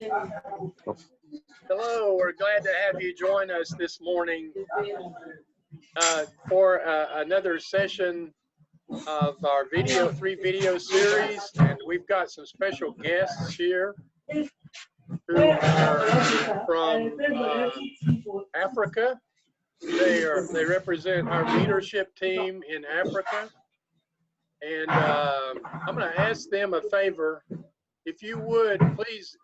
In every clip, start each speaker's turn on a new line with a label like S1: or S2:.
S1: Hello, we're glad to have you join us this morning for another session of our three video series, and we've got some special guests here who are from Africa. They represent our leadership team in Africa, and I'm going to ask them a favor. If you would, please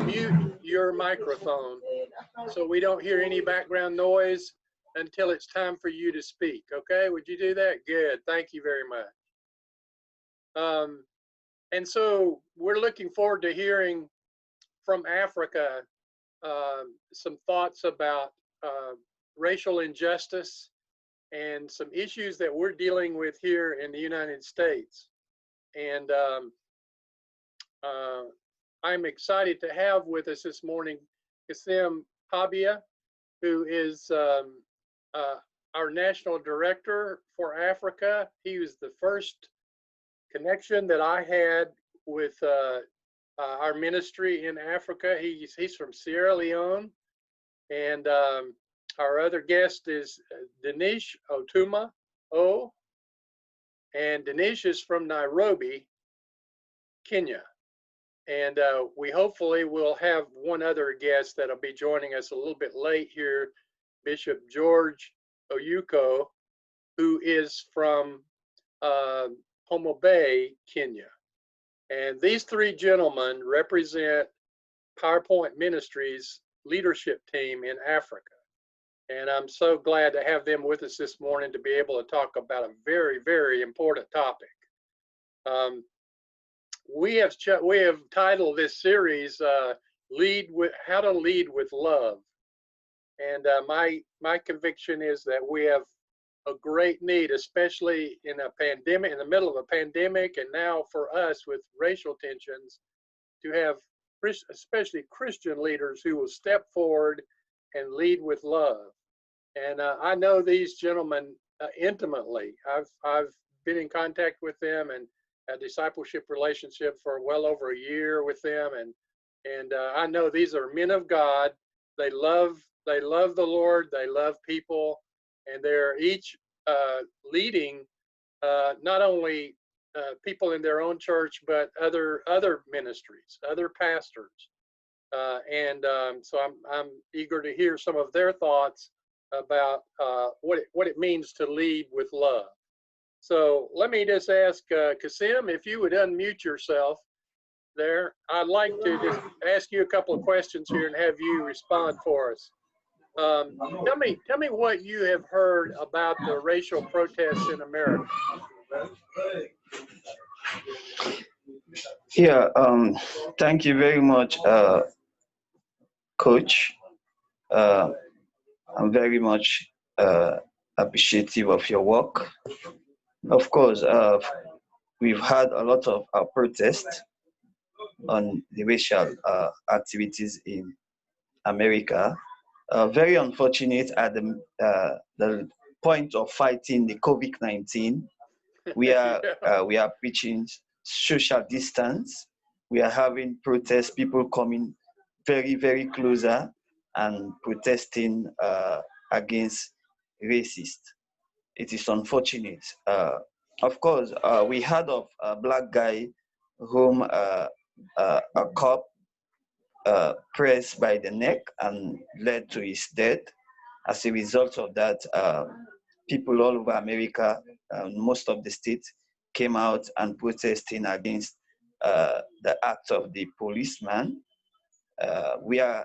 S1: mute your microphone so we don't hear any background noise until it's time for you to speak, okay? Would you do that? Good, thank you very much. And so we're looking forward to hearing from Africa some thoughts about racial injustice and some issues that we're dealing with here in the United States. And I'm excited to have with us this morning Kassim Kabia, who is our National Director for Africa. He was the first connection that I had with our ministry in Africa. He's from Sierra Leone. And our other guest is Denish Otuoma O. And Denish is from Nairobi, Kenya. And we hopefully will have one other guest that'll be joining us a little bit late here, Bishop George Oyuko, who is from Homa Bay, Kenya. And these three gentlemen represent PowerPoint Ministries leadership team in Africa. And I'm so glad to have them with us this morning to be able to talk about a very, very important topic. We have titled this series "How to Lead with Love," and my conviction is that we have a great need, especially in a pandemic, in the middle of a pandemic, and now for us with racial tensions, to have especially Christian leaders who will step forward and lead with love. And I know these gentlemen intimately. I've been in contact with them and a discipleship relationship for well over a year with them, and I know these are men of God. They love the Lord. They love people, and they're each leading not only people in their own church, but other ministries, other pastors, so I'm eager to hear some of their thoughts about what it means to lead with love. So let me just ask Kassim, if you would unmute yourself there. I'd like to just ask you a couple of questions here and have you respond for us. Tell me what you have heard about the racial protests in America.
S2: Yeah, thank you very much, Coach. I'm very much appreciative of your work. Of course, we've had a lot of protests on the racial activities in America. Very unfortunate at the point of fighting the COVID-19. We are preaching social distance. We are having protests, people coming very, very closer and protesting against racist. It is unfortunate. Of course, we heard of a black guy whom a cop pressed by the neck and led to his death. As a result of that, people all over America, most of the states, came out and protesting against the act of the policeman. I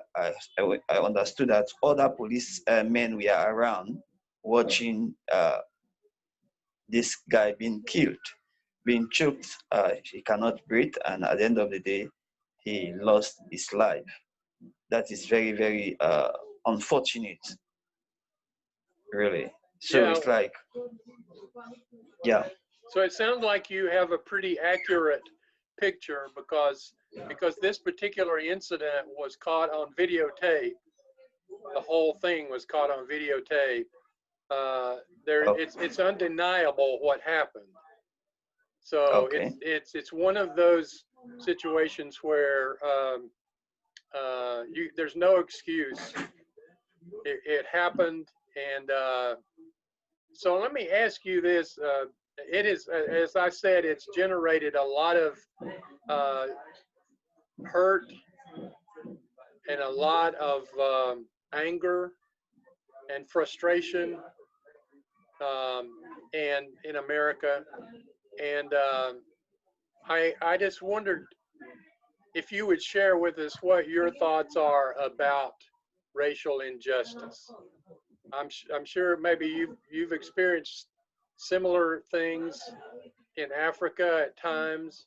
S2: understood that other policemen were around watching this guy being killed, being choked. He cannot breathe, and at the end of the day, he lost his life. That is very, very unfortunate, really. So yeah. It's like, yeah.
S1: So it sounds like you have a pretty accurate picture because this particular incident was caught on videotape. The whole thing was caught on videotape. It's undeniable what happened. So okay. It's one of those situations where There's no excuse. It happened, and so let me ask you this. It is, as I said, it's generated a lot of hurt and a lot of anger and frustration, and in America. And I just wondered if you would share with us what your thoughts are about racial injustice. I'm sure maybe you've experienced similar things in Africa at times.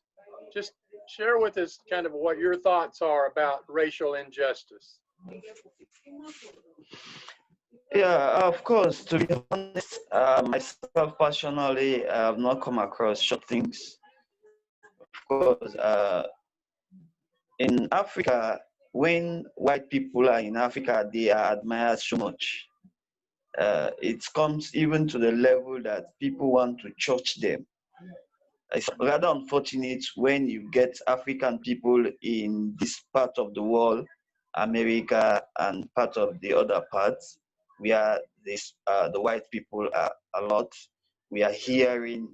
S1: Just share with us kind of what your thoughts are about racial injustice.
S2: Yeah, of course. To be honest, myself personally, I have not come across such things. Of course, in Africa, when white people are in Africa, they are admired so much. It comes even to the level that people want to church them. It's rather unfortunate when you get African people in this part of the world, America, and part of the other parts, where the white people are a lot. We are hearing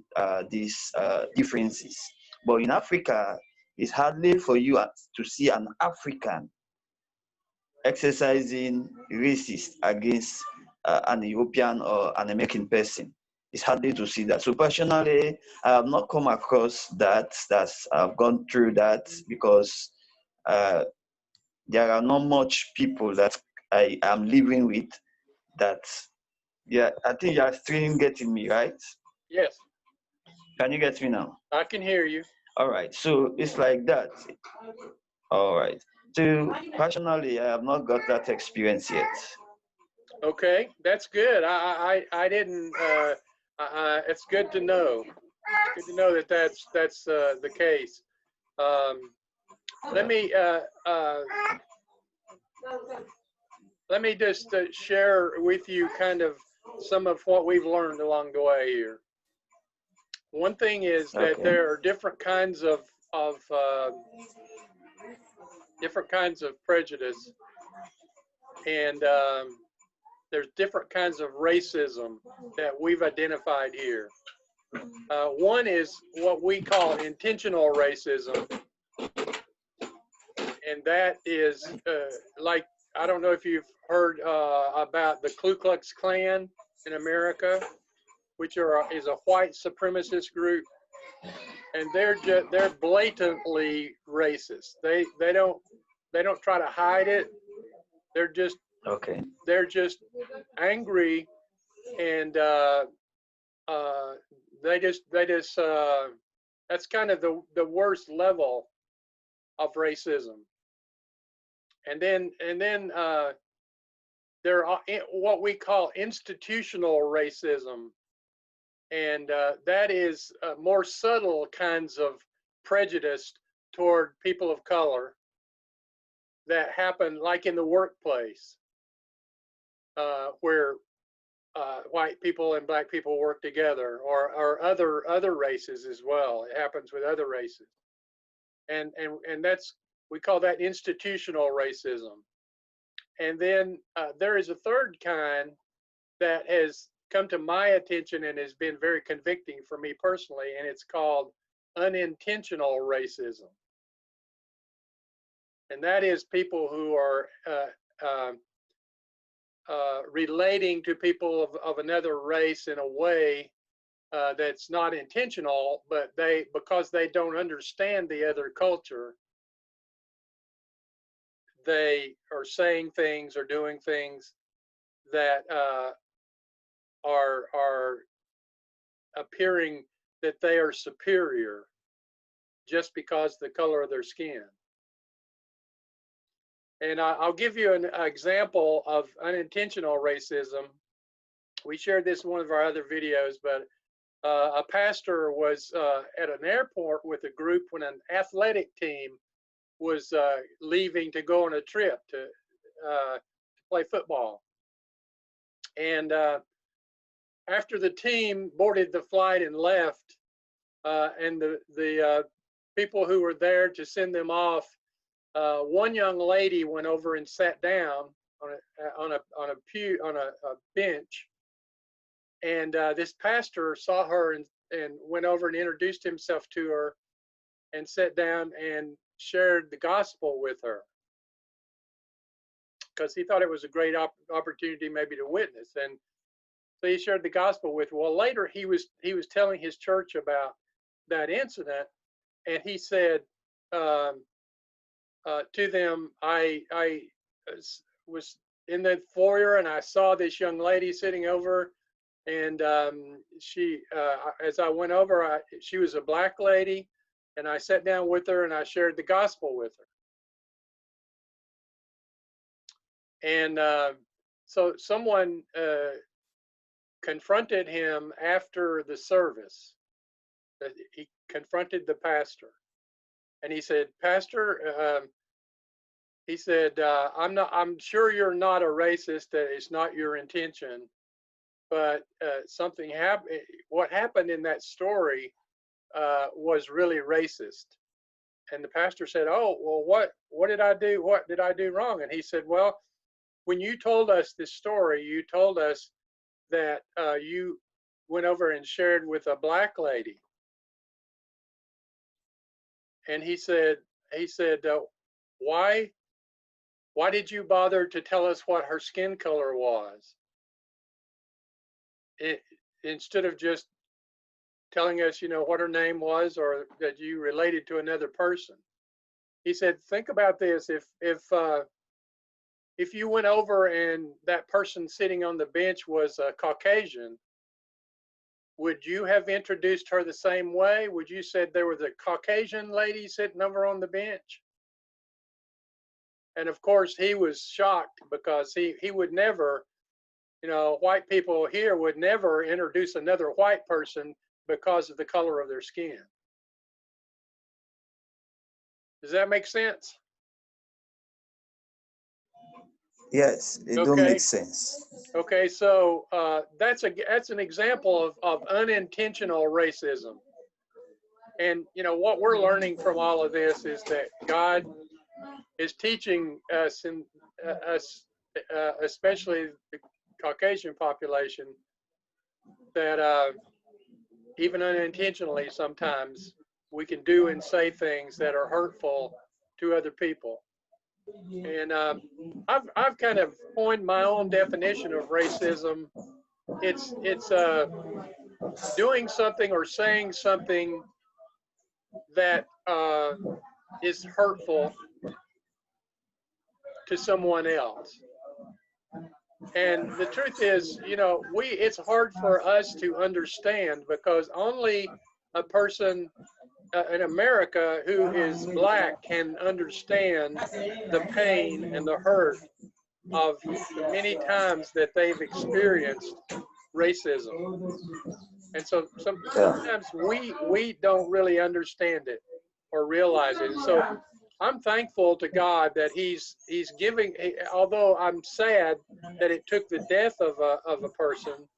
S2: these differences. But in Africa, it's hardly for you to see an African exercising racist against an European or an American person. It's hardly to see that. So personally, I have not come across that. I've gone through that because there are not much people that I am living with that. Yeah, I think you are still getting me, right?
S1: Yes,
S2: Can you get me now?
S1: I can hear you.
S2: All right. So it's like that. All right. So personally, I have not got that experience yet.
S1: Okay, that's good. I didn't. It's good to know. Good to know that that's the case. Um, let me let me just share with you kind of some of what we've learned along the way here. One thing is that
S2: Okay.
S1: there are different kinds of prejudice, and there's different kinds of racism that we've identified here. One is what we call intentional racism, and that is like, I don't know if you've heard about the Ku Klux Klan in America, which is a white supremacist group, and they're blatantly racist. They don't try to hide it. They're just
S2: Okay.
S1: angry, and they just that's kind of the worst level of racism. And then there are what we call institutional racism, and that is more subtle kinds of prejudice toward people of color that happen, like in the workplace, where white people and black people work together, or other races as well. It happens with other races, and that's, we call that institutional racism. And then there is a third kind that has come to my attention and has been very convicting for me personally, and it's called unintentional racism. And that is people who are relating to people of another race in a way that's not intentional, but because they don't understand the other culture, they are saying things or doing things that are appearing that they are superior just because the color of their skin. And I'll give you an example of unintentional racism. We shared this in one of our other videos, but a pastor was at an airport with a group when an athletic team was leaving to go on a trip to play football. And after the team boarded the flight and left, and the people who were there to send them off one young lady went over and sat down on a bench, and this pastor saw her and went over and introduced himself to her and sat down and shared the gospel with her because he thought it was a great opportunity maybe to witness. And so he shared the gospel with her. Well, later he was telling his church about that incident, and he said to them, I was in the foyer and I saw this young lady sitting over, and she, as I went over, she was a black lady, and I sat down with her and I shared the gospel with her. And so someone confronted him after the service. He confronted the pastor, and he said, "Pastor," he said, I'm sure you're not a racist. That it's not your intention, but something happened. What happened in that story was really racist." And the pastor said, "Oh, well, what did I do? What did I do wrong?" And he said, "Well, when you told us this story, you told us that you went over and shared with a black lady." And he said, why did you bother to tell us what her skin color was? Instead of just telling us, what her name was or that you related to another person. He said, think about this. If you went over and that person sitting on the bench was a Caucasian, would you have introduced her the same way? Would you said there was a Caucasian lady sitting over on the bench? And of course he was shocked because he would never, white people here would never introduce another white person because of the color of their skin. Does that make sense?
S2: Yes, it do make sense.
S1: Okay, so that's an example of unintentional racism. And what we're learning from all of this is that God is teaching us, and especially the Caucasian population, that even unintentionally sometimes we can do and say things that are hurtful to other people. And I've kind of coined my own definition of racism. It's doing something or saying something that is hurtful to someone else. And the truth is, it's hard for us to understand because only a person in America who is black can understand the pain and the hurt of the many times that they've experienced racism. And so sometimes we don't really understand it or realize it. So I'm thankful to God that He's giving. Although I'm sad that it took the death of a person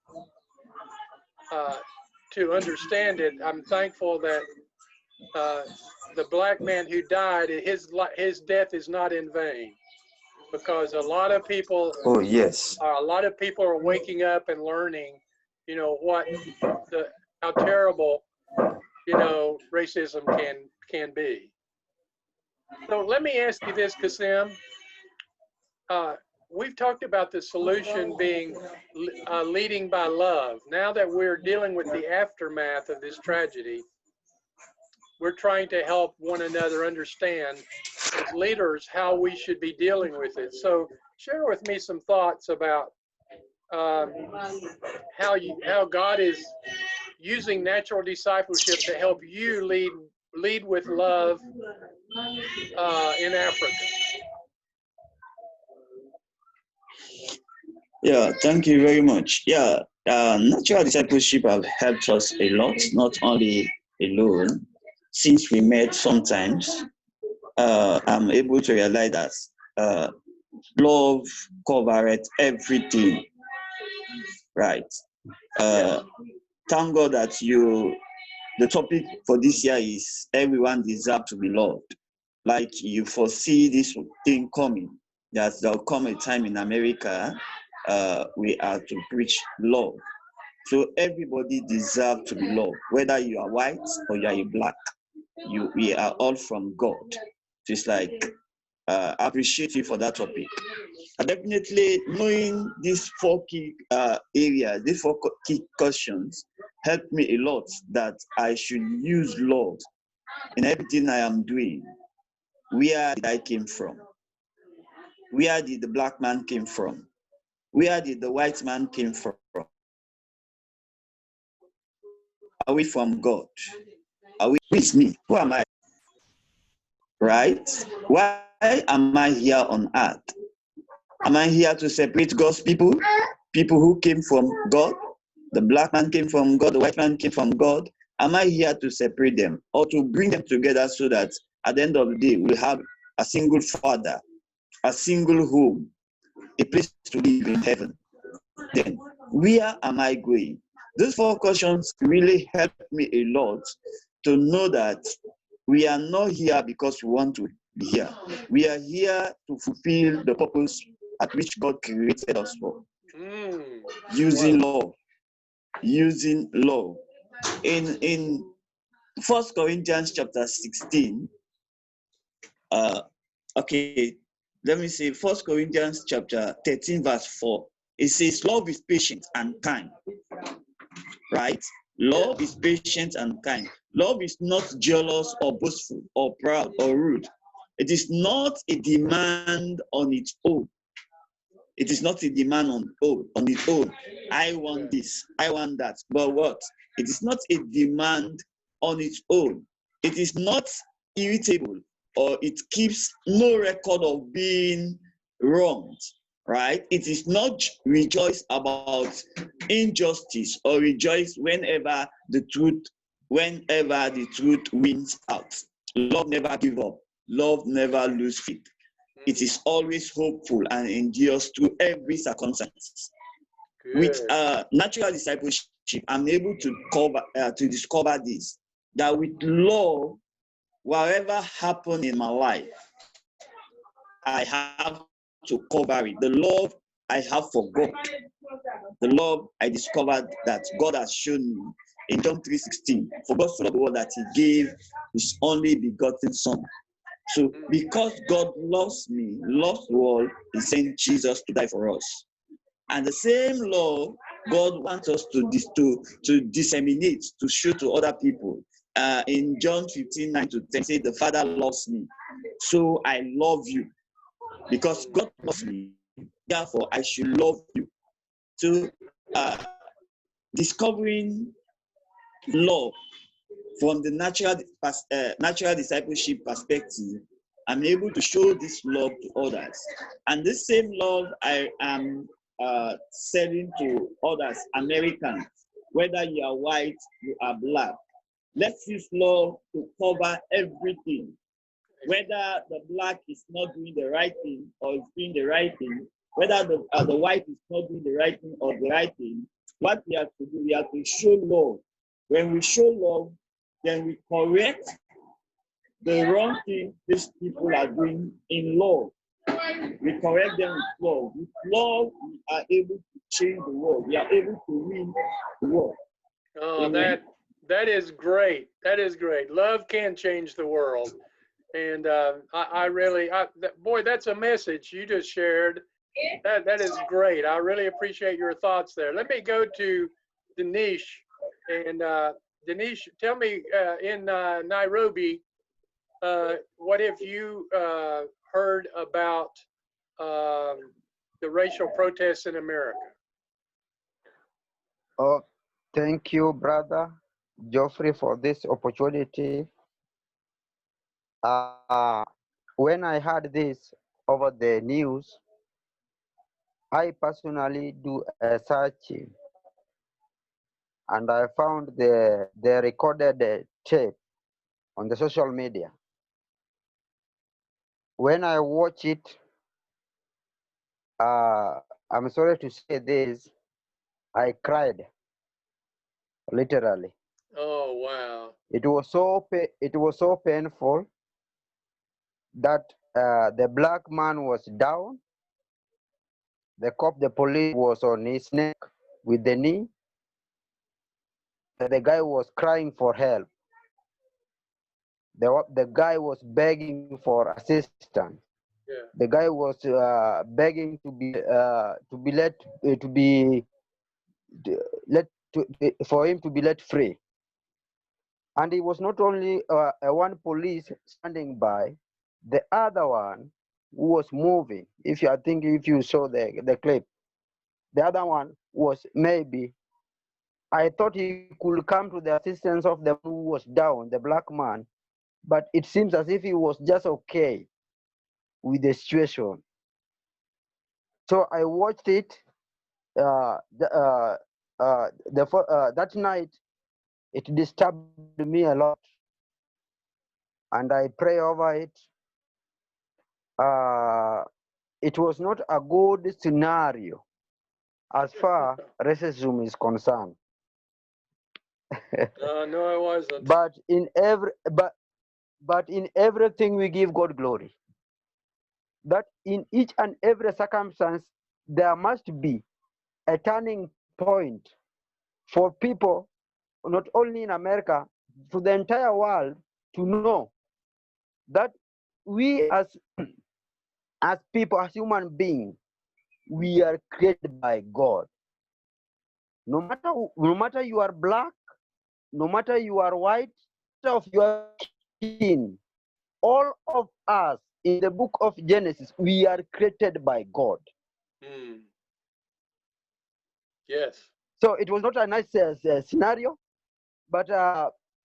S1: to understand it, I'm thankful that the black man who died, his death is not in vain, because a lot of people.
S2: Oh yes.
S1: A lot of people are waking up and learning, how terrible, racism can be. So let me ask you this, Kassim. We've talked about the solution being leading by love. Now that we're dealing with the aftermath of this tragedy, we're trying to help one another understand as leaders how we should be dealing with it. So share with me some thoughts about how God is using natural discipleship to help you lead with love in Africa.
S2: Yeah, thank you very much. Yeah, natural discipleship have helped us a lot, not only alone. Since we met sometimes, I'm able to realize that love covers everything, right? Thank God that the topic for this year is everyone deserves to be loved. like you foresee this thing coming, that there'll come a time in America we are to preach love. So everybody deserves to be loved, whether you are white or you are a black. We are all from God. Just like I appreciate you for that topic. Definitely knowing these four key areas, these four key questions helped me a lot that I should use love in everything I am doing. Where did I came from? Where did the black man came from? Where did the white man came from? Are we from God? Are we with me? Who am I? Right? Why am I here on earth? Am I here to separate God's people? People who came from God? The black man came from God, the white man came from God. Am I here to separate them or to bring them together so that at the end of the day we'll have a single father, a single home, a place to live in heaven? Then where am I going? These four questions really helped me a lot to know that we are not here because we want to be here. We are here to fulfill the purpose at which God created us for. Using love. Using love. In 1 Corinthians chapter 16, okay, let me say 1 Corinthians chapter 13, verse 4. It says, love is patient and kind. Right? Love is patient and kind. Love is not jealous or boastful or proud or rude. It is not a demand on its own. It is not a demand on its own. I want this, I want that. But what? It is not a demand on its own. It is not irritable, or it keeps no record of being wronged. Right? It is not rejoice about injustice or rejoice whenever the truth wins out. Love never give up. Love never lose faith. It is always hopeful and endures through every circumstance. Good. With natural discipleship, I'm able to discover this, that with love, whatever happened in my life, I have to cover it. The love I have for God, the love I discovered that God has shown me in John 3:16. For God so loved the world that He gave His only begotten Son. So because God loves me, loves the world, He sent Jesus to die for us. And the same love God wants us to disseminate, to show to other people. In John 15:9-10, say, the Father loves me, so I love you. Because God loves me, therefore I should love you. So discovering love from the natural discipleship perspective, I'm able to show this love to others. And this same love I am selling to others, Americans, whether you are white, you are black. Let's use love to cover everything. Whether the black is not doing the right thing or is doing the right thing, whether the white is not doing the right thing or the right thing, what we have to do, we have to show love. When we show love, then we correct the wrong thing these people are doing in love. We correct them with love. With love, we are able to change the world. We are able to win the world.
S1: Oh, that is great. That is great. Love can change the world. And boy, that's a message you just shared. That is great. I really appreciate your thoughts there. Let me go to Denish. And Denish, tell me, in Nairobi, what have you heard about the racial protests in America?
S3: Oh, thank you, brother Geoffrey, for this opportunity. When I heard this over the news, I personally do a searching, and I found the recorded tape on the social media. When I watch it, I'm sorry to say this, I cried, literally.
S1: Oh, wow.
S3: It was so painful, that the black man was down. The police was on his neck with the knee. The guy was crying for help. The guy was begging for assistance.
S1: Yeah.
S3: The guy was begging to be let to be let to, for him to be let free. And it was not only one police standing by, the other one who was moving. If you saw the clip, the other one was maybe. I thought he could come to the assistance of the one who was down, the black man, but it seems as if he was just okay with the situation. So I watched it. That night, it disturbed me a lot, and I pray over it. It was not a good scenario as far racism is concerned.
S1: No, it wasn't.
S3: But in everything we give God glory. That in each and every circumstance there must be a turning point for people, not only in America, to the entire world, to know that we as people, as human beings, we are created by God. No matter you are black, no matter you are white, no matter of your skin, all of us in the book of Genesis, we are created by God.
S1: Mm. Yes.
S3: So it was not a nice scenario, but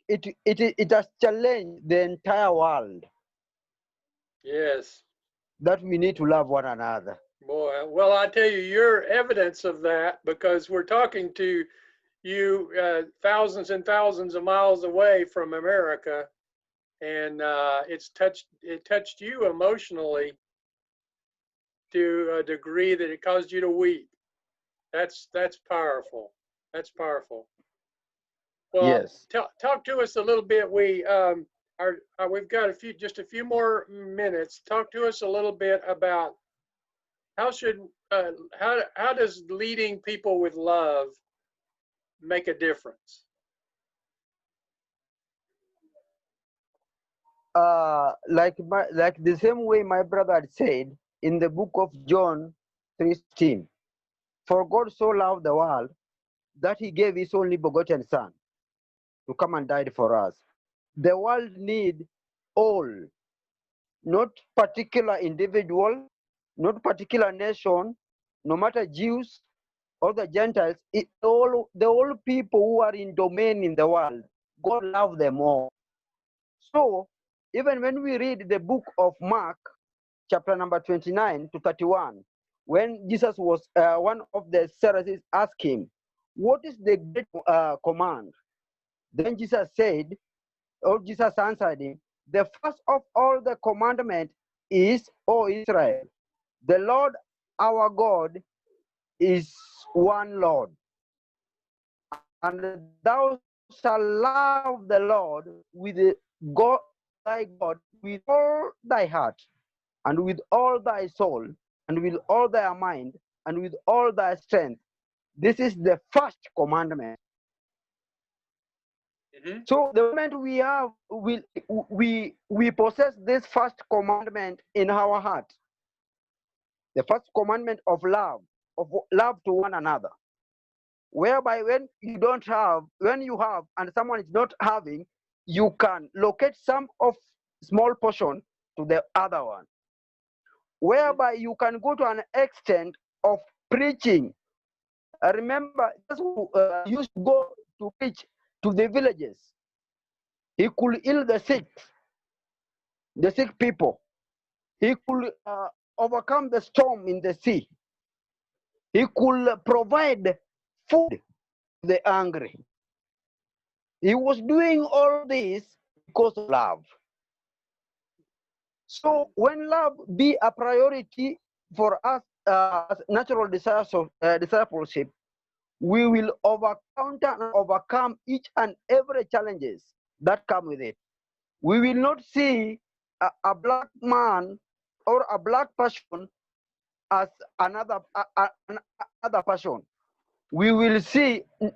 S3: it has challenged the entire world.
S1: Yes.
S3: That we need to love one another.
S1: Boy, well, I tell you, you're evidence of that, because we're talking to you thousands and thousands of miles away from America, and it touched you emotionally to a degree that it caused you to weep. That's powerful. That's powerful. Well,
S3: Yes.
S1: talk to us a little bit. We've got just a few more minutes. Talk to us a little bit about how does leading people with love make a difference?
S3: Like the same way my brother had said in the book of John 3:16, for God so loved the world that he gave his only begotten son to come and die for us. The world need all, not particular individual, not particular nation, no matter Jews or the Gentiles, the all people who are in domain in the world, God loved them all. So even when we read the book of Mark, chapter number 29 to 31, when Jesus was, one of the Pharisees asked him, what is the great command? Then Jesus answered him, the first of all the commandment is, O Israel, the Lord our God is one Lord. And thou shalt love the Lord with God, thy God, with all thy heart, and with all thy soul, and with all thy mind, and with all thy strength. This is the first commandment.
S1: Mm-hmm.
S3: So the moment we possess this first commandment in our heart, the first commandment of love to one another, whereby when you have and someone is not having, you can locate some of small portion to the other one, whereby you can go to an extent of preaching. I remember Jesus used to go to preach to the villages. He could heal the sick people. He could overcome the storm in the sea. He could provide food to the hungry. He was doing all this because of love. So when love be a priority for us as natural discipleship, we will overcome each and every challenges that come with it. We will not see a black man or a black person as another person. We will see a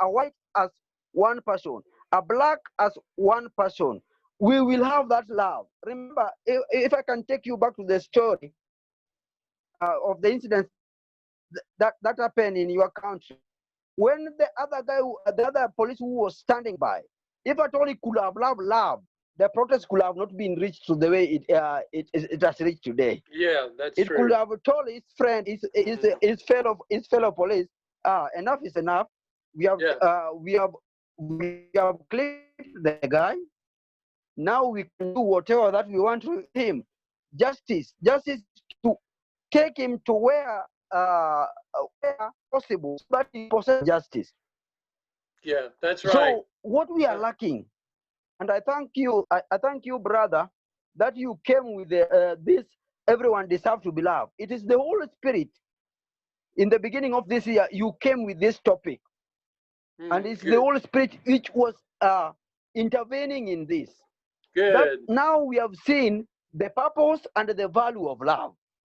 S3: white as one person, a black as one person. We will have that love. Remember, if I can take you back to the story of the incident that happened in your country, when the other guy, the other police who was standing by, if at all he could have love, the protest could have not been reached to the way it has reached today.
S1: Yeah, that's
S3: It
S1: true.
S3: could have told his friend, his fellow police, enough is enough. We have clipped the guy. Now we can do whatever that we want to him. Justice to take him to where possible, so that he possesses justice.
S1: Yeah, that's right.
S3: So what we are lacking, and I thank you, I thank you, brother, that you came with this. Everyone deserves to be loved. It is the Holy Spirit. In the beginning of this year, you came with this topic, and it's the Holy Spirit which was intervening in this.
S1: Good.
S3: That now we have seen the purpose and the value of love.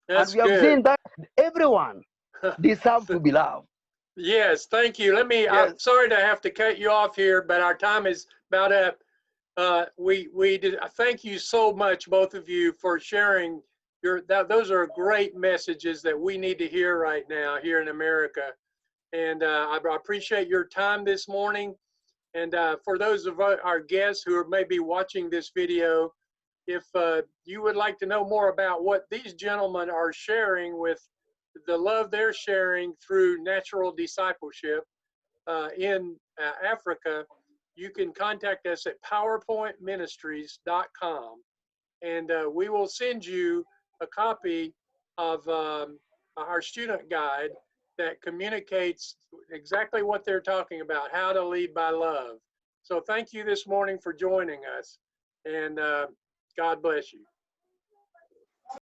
S1: That's
S3: and we have seen that everyone deserves to be loved.
S1: Yes, thank you. Let me, yes. I'm sorry to have to cut you off here, but our time is about up. Thank you so much, both of you, for sharing those are great messages that we need to hear right now here in America. And I appreciate your time this morning. And for those of our guests who are maybe watching this video, if you would like to know more about what these gentlemen are sharing with the love they're sharing through natural discipleship in Africa, you can contact us at powerpointministries.com, and we will send you a copy of our student guide that communicates exactly what they're talking about, how to lead by love. So thank you this morning for joining us, and God bless you.